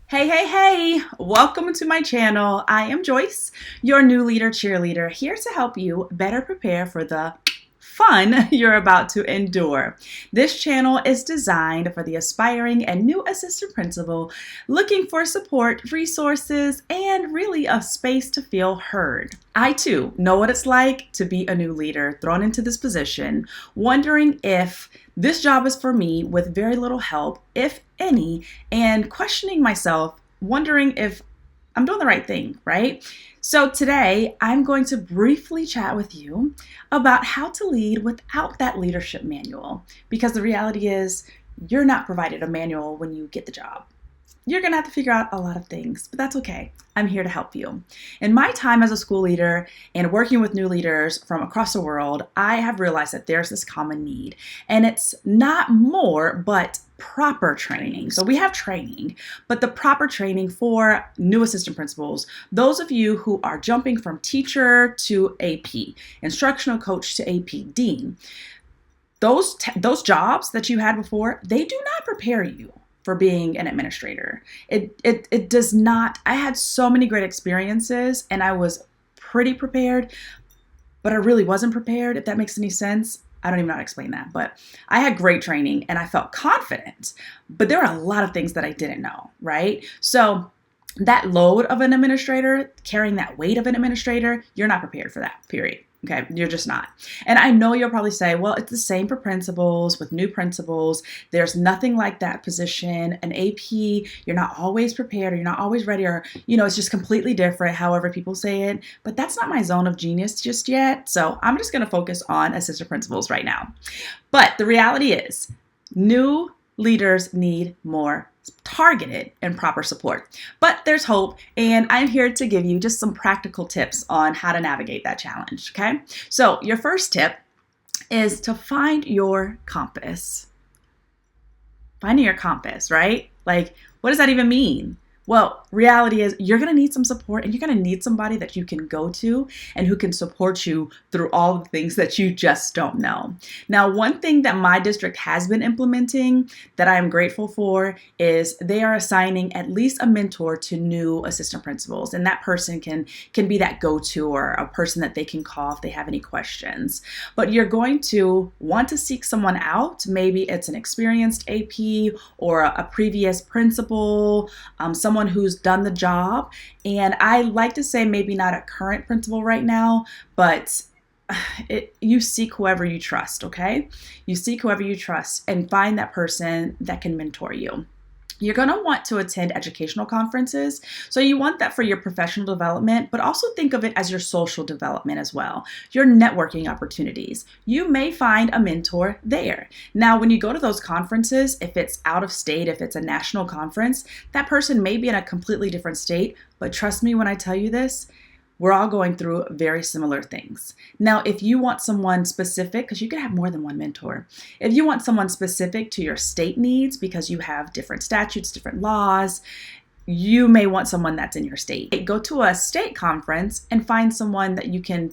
Hey, hey, hey! Welcome to my channel. I am Joyce, your new leader cheerleader, here to help you better prepare for the fun you're about to endure. This channel is designed for the aspiring and new assistant principal looking for support, resources, and really a space to feel heard. I too know what it's like to be a new leader thrown into this position, wondering if this job is for me with very little help, if any, and questioning myself, wondering if I'm doing the right thing, right? So today I'm going to briefly chat with you about how to lead without that leadership manual, because the reality is you're not provided a manual when you get the job. You're going to have to figure out a lot of things, but that's okay. I'm here to help you. In my time as a school leader and working with new leaders from across the world, I have realized that there's this common need, and it's not more, but proper training. So we have training, but the proper training for new assistant principals, those of you who are jumping from teacher to AP, instructional coach to AP dean, those jobs that you had before, they do not prepare you for being an administrator. It does not. I had so many great experiences and I was pretty prepared, but I really wasn't prepared, if that makes any sense. I don't even know how to explain that, but I had great training and I felt confident, but there were a lot of things that I didn't know, right? So that load of an administrator, carrying that weight of an administrator, you're not prepared for that, period. Okay, you're just not. And I know you'll probably say, well, it's the same for principals with new principals. There's nothing like that position. An AP, you're not always prepared or you're not always ready, or, it's just completely different, however people say it. But that's not my zone of genius just yet. So I'm just going to focus on assistant principals right now. But the reality is, new leaders need more targeted and proper support. But there's hope, and I'm here to give you just some practical tips on how to navigate that challenge, okay? So your first tip is to find your compass. Finding your compass, right? Like, what does that even mean? Well, reality is you're going to need some support, and you're going to need somebody that you can go to and who can support you through all the things that you just don't know. Now, one thing that my district has been implementing that I am grateful for is they are assigning at least a mentor to new assistant principals, and that person can be that go-to or a person that they can call if they have any questions. But you're going to want to seek someone out. Maybe it's an experienced AP or a previous principal, someone who's done the job. And I like to say maybe not a current principal right now, but you seek whoever you trust, okay? You seek whoever you trust and find that person that can mentor you. You're going to want to attend educational conferences. So you want that for your professional development, but also think of it as your social development as well, your networking opportunities. You may find a mentor there. Now, when you go to those conferences, if it's out of state, if it's a national conference, that person may be in a completely different state, but trust me when I tell you this, we're all going through very similar things. Now, if you want someone specific, because you can have more than one mentor, if you want someone specific to your state needs because you have different statutes, different laws, you may want someone that's in your state. Go to a state conference and find someone that you can,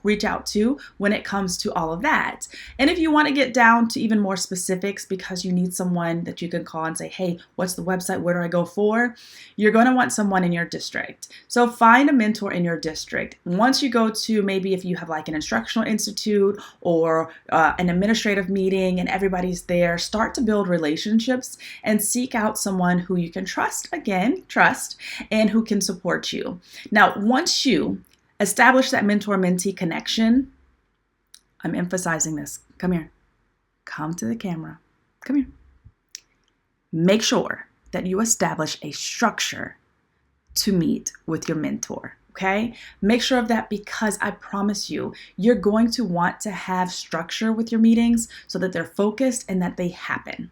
reach out to when it comes to all of that. And if you want to get down to even more specifics because you need someone that you can call and say, hey, what's the website? Where do I go for? You're going to want someone in your district. So find a mentor in your district. Once you go to maybe if you have like an instructional institute or an administrative meeting and everybody's there, start to build relationships and seek out someone who you can trust and who can support you. Now, once you establish that mentor-mentee connection, I'm emphasizing this. Come here. Come to the camera. Come here. Make sure that you establish a structure to meet with your mentor. Okay? Make sure of that, because I promise you, you're going to want to have structure with your meetings so that they're focused and that they happen.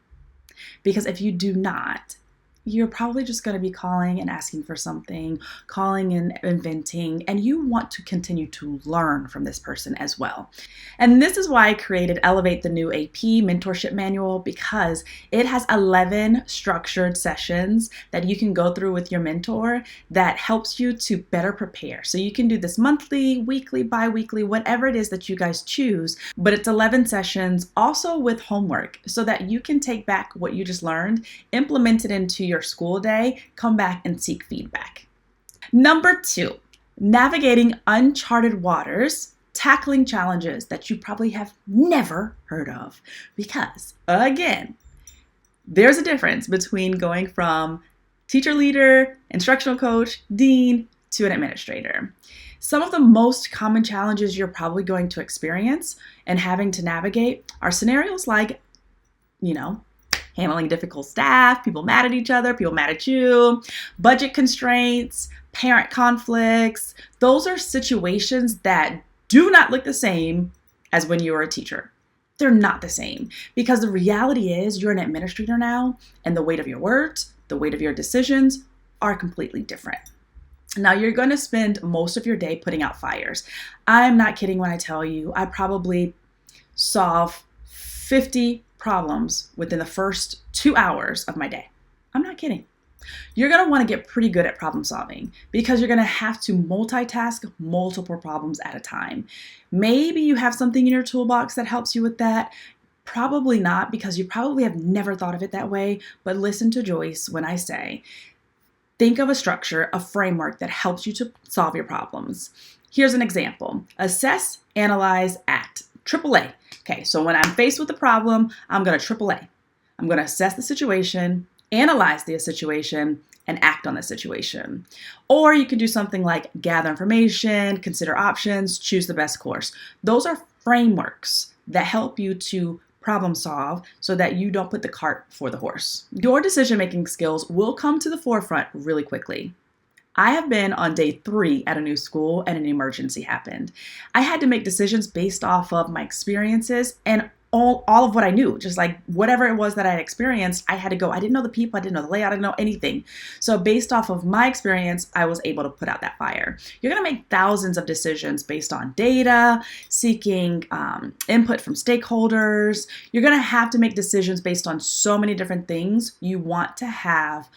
Because if you do not, you're probably just going to be calling and asking for something, calling and inventing, and you want to continue to learn from this person as well. And this is why I created Elevate the New AP Mentorship Manual, because it has 11 structured sessions that you can go through with your mentor that helps you to better prepare. So you can do this monthly, weekly, bi-weekly, whatever it is that you guys choose, but it's 11 sessions also with homework so that you can take back what you just learned, implement it into your school day, come back and seek feedback. Number 2, navigating uncharted waters, tackling challenges that you probably have never heard of. Because, again, there's a difference between going from teacher leader, instructional coach, dean, to an administrator. Some of the most common challenges you're probably going to experience and having to navigate are scenarios like, handling difficult staff, people mad at each other, people mad at you, budget constraints, parent conflicts. Those are situations that do not look the same as when you were a teacher. They're not the same because the reality is you're an administrator now, and the weight of your words, the weight of your decisions are completely different. Now, you're going to spend most of your day putting out fires. I'm not kidding when I tell you I probably solve 50 problems within the first 2 hours of my day. I'm not kidding. You're going to want to get pretty good at problem solving because you're going to have to multitask multiple problems at a time. Maybe you have something in your toolbox that helps you with that. Probably not, because you probably have never thought of it that way. But listen to Joyce when I say, think of a structure, a framework that helps you to solve your problems. Here's an example. Assess, analyze, act. AAA. Okay, so when I'm faced with a problem, I'm going to AAA. I'm going to assess the situation, analyze the situation, and act on the situation. Or you can do something like gather information, consider options, choose the best course. Those are frameworks that help you to problem solve so that you don't put the cart before the horse. Your decision-making skills will come to the forefront really quickly. I have been on day 3 at a new school and an emergency happened. I had to make decisions based off of my experiences and all of what I knew, just like whatever it was that I had experienced, I had to go. I didn't know the people, I didn't know the layout, I didn't know anything. So based off of my experience, I was able to put out that fire. You're gonna make thousands of decisions based on data, seeking input from stakeholders. You're gonna have to make decisions based on so many different things. You want to have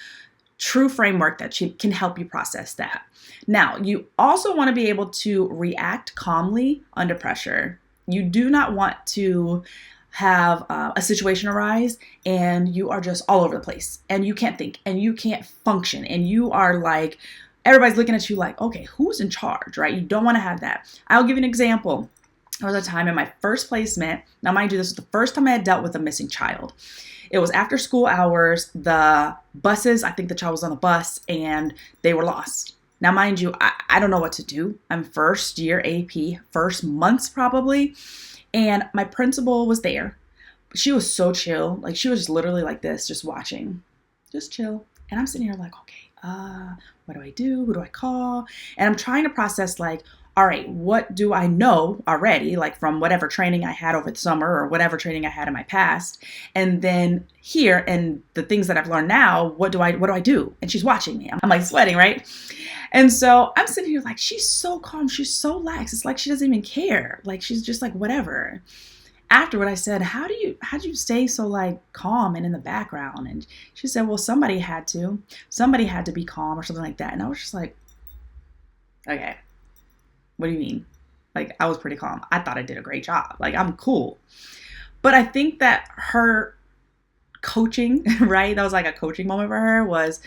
true framework that can help you process that. Now, you also want to be able to react calmly under pressure. You do not want to have a situation arise and you are just all over the place and you can't think and you can't function and you are like, everybody's looking at you like, okay, who's in charge, right? You don't want to have that. I'll give you an example. There was a time in my first placement. Now, mind you, this was the first time I had dealt with a missing child. It was after school hours, the buses, I think the child was on the bus and they were lost. Now, mind you, I don't know what to do. I'm first year AP, first months probably. And my principal was there. She was so chill. Like she was just literally like this, just watching, just chill. And I'm sitting here like, okay, what do I do? Who do I call? And I'm trying to process like, all right, what do I know already, like from whatever training I had over the summer or whatever training I had in my past? And then here and the things that I've learned now, what do I do? And she's watching me. I'm like sweating, right? And so I'm sitting here like, she's so calm. She's so lax. It's like she doesn't even care. Like she's just like, whatever. Afterward, I said, how do you stay so like calm and in the background? And she said, well, somebody had to be calm or something like that. And I was just like, okay. What do you mean? Like, I was pretty calm. I thought I did a great job. Like, I'm cool. But I think that her coaching, right? That was like a coaching moment for her was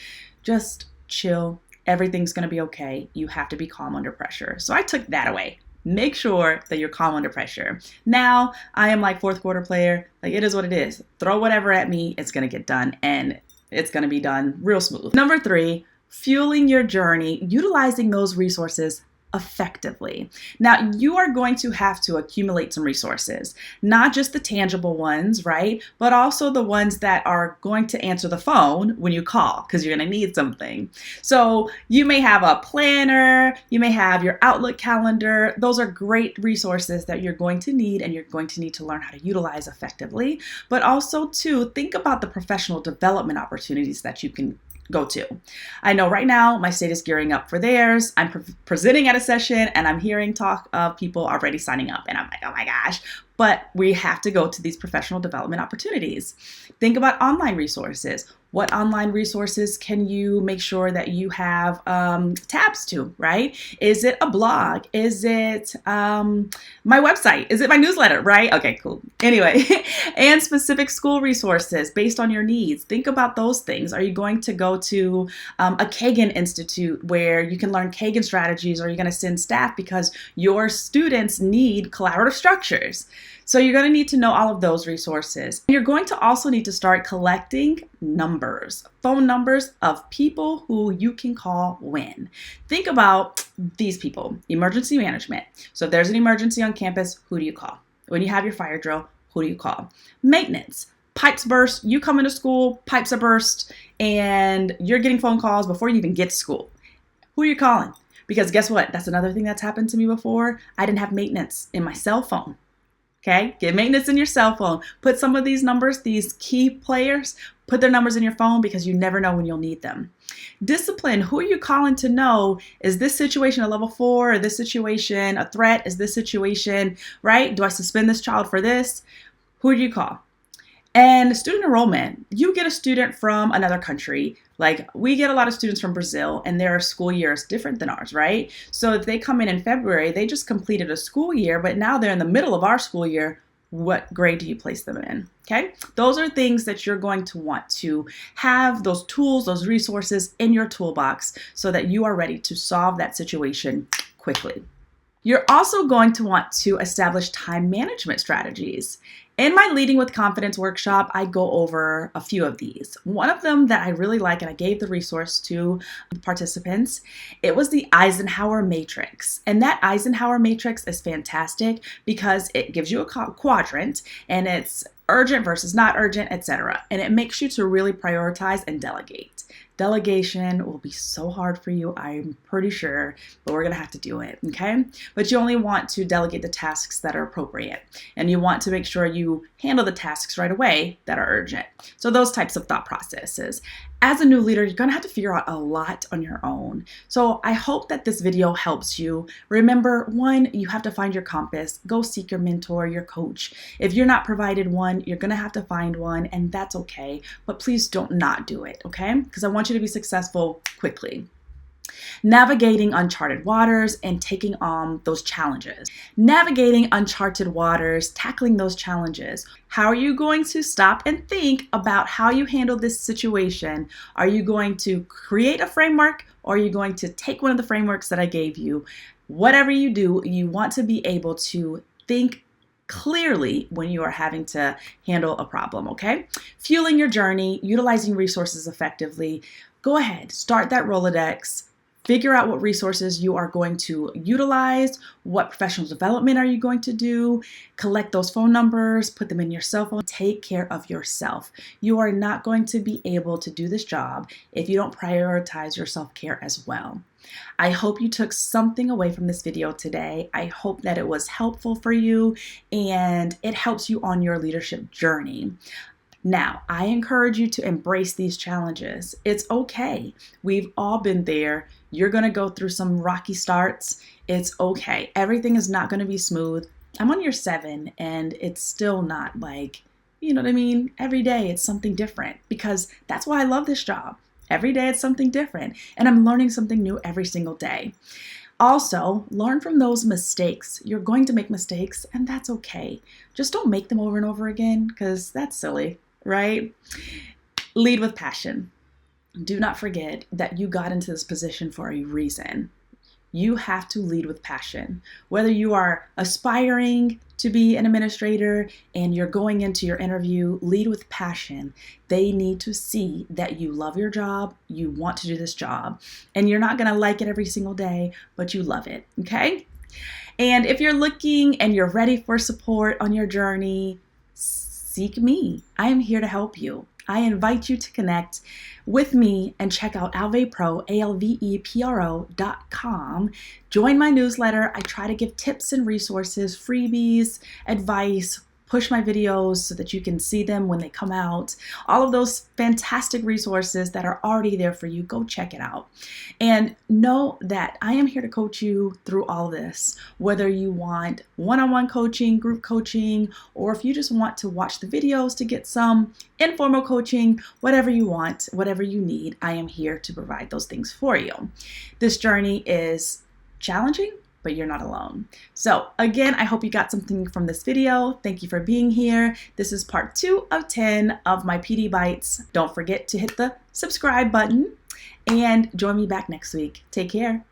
just chill. Everything's going to be okay. You have to be calm under pressure. So I took that away. Make sure that you're calm under pressure. Now, I am like fourth quarter player. Like, it is what it is. Throw whatever at me. It's going to get done. And it's going to be done real smooth. Number 3, fueling your journey, utilizing those resources effectively. Now, you are going to have to accumulate some resources, not just the tangible ones, right? But also the ones that are going to answer the phone when you call, because you're going to need something. So you may have a planner, you may have your Outlook calendar. Those are great resources that you're going to need and you're going to need to learn how to utilize effectively. But also, too, think about the professional development opportunities that you can go to. I know right now my state is gearing up for theirs. I'm presenting at a session and I'm hearing talk of people already signing up and I'm like, oh my gosh. but we have to go to these professional development opportunities. Think about online resources. What online resources can you make sure that you have tabs to, right? Is it a blog? Is it my website? Is it my newsletter, right? Okay, cool. Anyway, and specific school resources based on your needs. Think about those things. Are you going to go to a Kagan Institute where you can learn Kagan strategies, or are you going to send staff because your students need collaborative structures? So you're going to need to know all of those resources. You're going to also need to start collecting numbers, phone numbers of people who you can call when. Think about these people. Emergency management. So if there's an emergency on campus, who do you call? When you have your fire drill, who do you call? Maintenance. Pipes burst. You come into school, pipes are burst, and you're getting phone calls before you even get to school. Who are you calling? Because guess what? That's another thing that's happened to me before. I didn't have maintenance in my cell phone. Okay, get maintenance in your cell phone. Put some of these numbers, these key players, put their numbers in your phone because you never know when you'll need them. Discipline, who are you calling to know, is this situation a level 4? Is this situation a threat? Is this situation, right? Do I suspend this child for this? Who do you call? And student enrollment, you get a student from another country. Like we get a lot of students from Brazil and their school year is different than ours, right? So if they come in February, they just completed a school year, but now they're in the middle of our school year. What grade do you place them in? Okay, those are things that you're going to want to have, those tools, those resources in your toolbox so that you are ready to solve that situation quickly. You're also going to want to establish time management strategies. In my Leading with Confidence workshop, I go over a few of these. One of them that I really like, and I gave the resource to the participants, it was the Eisenhower Matrix. And that Eisenhower Matrix is fantastic because it gives you a quadrant, and it's urgent versus not urgent, etc. And it makes you to really prioritize and delegate. Delegation will be so hard for you, I'm pretty sure, but we're going to have to do it, okay? But you only want to delegate the tasks that are appropriate, and you want to make sure you handle the tasks right away that are urgent. So those types of thought processes. As a new leader, you're going to have to figure out a lot on your own. So I hope that this video helps you. Remember, one, you have to find your compass. Go seek your mentor, your coach. If you're not provided one, you're going to have to find one, and that's okay. But please don't not do it, okay? Because I want you to be successful quickly. Navigating uncharted waters and taking on those challenges. Navigating uncharted waters, tackling those challenges. How are you going to stop and think about how you handle this situation? Are you going to create a framework, or are you going to take one of the frameworks that I gave you? Whatever you do, you want to be able to think clearly when you are having to handle a problem, okay? Fueling your journey, utilizing resources effectively. Go ahead, start that Rolodex. Figure out what resources you are going to utilize, what professional development are you going to do, collect those phone numbers, put them in your cell phone. Take care of yourself. You are not going to be able to do this job if you don't prioritize your self-care as well. I hope you took something away from this video today. I hope that it was helpful for you and it helps you on your leadership journey. Now, I encourage you to embrace these challenges. It's okay. We've all been there. You're going to go through some rocky starts. It's okay. Everything is not going to be smooth. I'm on year 7 and it's still not like, you know what I mean? Every day it's something different because that's why I love this job. Every day it's something different and I'm learning something new every single day. Also, learn from those mistakes. You're going to make mistakes and that's okay. Just don't make them over and over again because that's silly. Right? Lead with passion. Do not forget that you got into this position for a reason. You have to lead with passion. Whether you are aspiring to be an administrator and you're going into your interview, lead with passion. They need to see that you love your job, you want to do this job, and you're not going to like it every single day, but you love it, okay? And if you're looking and you're ready for support on your journey, seek me. I am here to help you. I invite you to connect with me and check out alvepro, alvepro.com. Join my newsletter. I try to give tips and resources, freebies, advice, push my videos so that you can see them when they come out. All of those fantastic resources that are already there for you, go check it out. And know that I am here to coach you through all this, whether you want one-on-one coaching, group coaching, or if you just want to watch the videos to get some informal coaching, whatever you want, whatever you need, I am here to provide those things for you. This journey is challenging, but you're not alone. So again, I hope you got something from this video. Thank you for being here. This is part 2 of 10 of my PD Bites. Don't forget to hit the subscribe button and join me back next week. Take care.